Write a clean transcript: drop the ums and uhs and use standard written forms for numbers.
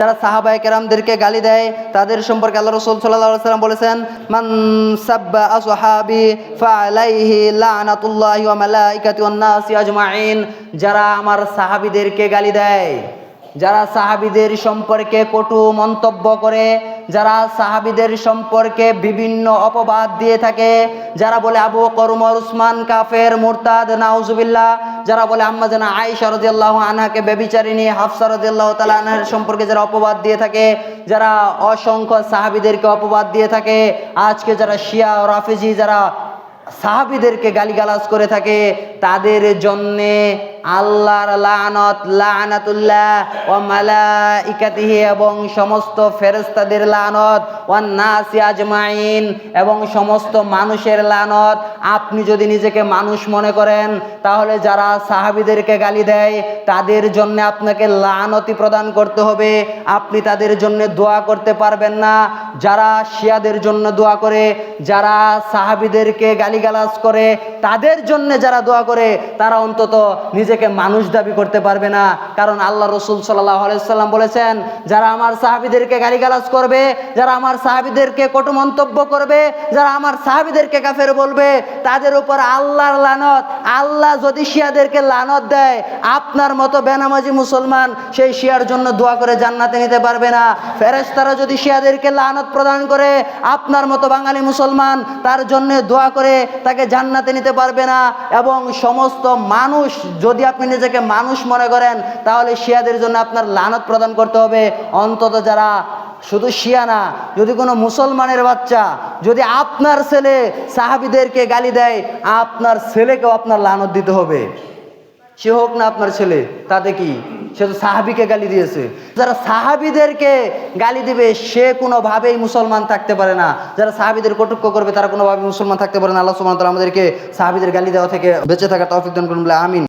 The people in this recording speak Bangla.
যারা সাহাবায়ে কেরামদেরকে গালি দেয় তাদের সম্পর্কে আল্লাহ রাসূল সাল্লাল্লাহু আলাইহি ওয়াসাল্লাম বলেছেন, মান সাব্বা আসহাবি ফাআলাইহি লানাতুল্লাহি ওয়া মালাইকাতিহি ওয়ান নাসি আজমাইন। যারা আমার সাহাবীদেরকে গালি দেয়, যারা সাহাবীদের সম্পর্কে কটু মন্তব্য করে, যারা সাহাবীদের সম্পর্কে বিভিন্ন অপবাদ দিয়ে থাকে, যারা বলে আবু বকর ওমর উসমান কাফের মুরতাদ নাউজুবিল্লাহ, যারা বলে আম্মা জানা আয়েশা রাদিয়াল্লাহু আনহাকে ব্যভিচারিণী, হাফসা রাদিয়াল্লাহু তাআলা আনহার সম্পর্কে যারা অপবাদ দিয়ে থাকে, যারা অসংখ্য সাহাবীদেরকে অপবাদ দিয়ে থাকে, আজকে যারা শিয়া ও রাফিজি যারা সাহাবীদেরকে গালিগালাজ করে থাকে, তাদের জন্যে আল্লাহর লানত, লানাতুল্লাহ ওয়া মালাইকাতিহি এবং সমস্ত ফেরেশতাদের লানত, ওয়ান নাসি আজমাইন এবং সমস্ত মানুষের লানত। আপনি যদি নিজেকে মানুষ মনে করেন তাহলে যারা সাহাবীদেরকে গালি দেয় তাদের জন্য আপনাকে লানতি প্রদান করতে হবে, আপনি তাদের জন্য দোয়া করতে পারবেন না। যারা শিয়াদের জন্য দোয়া করে, যারা সাহাবীদেরকে গালিগালাজ করে, তাদের জন্য যারা দোয়া করে তারা অন্তত নিজেকে মানুষ দাবি করতে পারবে না। কারণ আল্লাহ রাসূল সাল্লাল্লাহু আলাইহি ওয়াসাল্লাম বলেছেন, যারা আমার সাহাবীদেরকে গালিগালাজ করবে, যারা আমার সাহাবীদেরকে কটু মন্তব্য করবে, যারা আমার সাহাবীদেরকে কাফের বলবে, তাদের উপর আল্লাহর লানত। আল্লাহ যদি শিয়াদেরকে লানত দেয়, আপনার মতো বেনামাজি মুসলমান সেই শিয়ার জন্য দোয়া করে জান্নাতে নিতে পারবে না। ফেরেশতারা যদি শিয়াদেরকে লানত প্রদান করে, আপনার মতো বাঙালি মুসলমান তার জন্য দোয়া করে তাকে জান্নাতে নিতে পারবে না। এবং সমস্ত মানুষ, যদি আপনি নিজেকে মানুষ মনে করেন তাহলে শিয়াদের জন্য আপনার লানত প্রদান করতে হবে। অন্তত যারা শুধু শিয়া না, যদি কোনো মুসলমানের বাচ্চা যদি আপনার ছেলে সাহাবীদেরকে গালি দেয়, আপনার ছেলেকেও আপনার লানত দিতে হবে। সে হোক না আপনার ছেলে, তাতে কি, সে তো সাহাবীকে গালি দিয়েছে। যারা সাহাবীদেরকে গালি দিবে সে কোনোভাবেই মুসলমান থাকতে পারে না। যারা সাহাবীদের কটূক্ষ করবে তারা কোনোভাবেই মুসলমান থাকতে পারে না। আল্লাহ সুবহানাহু ওয়া তাআলা আমাদেরকে সাহাবীদের গালি দেওয়া থেকে বেঁচে থাকার তৌফিক দান করুন বলে আমিন।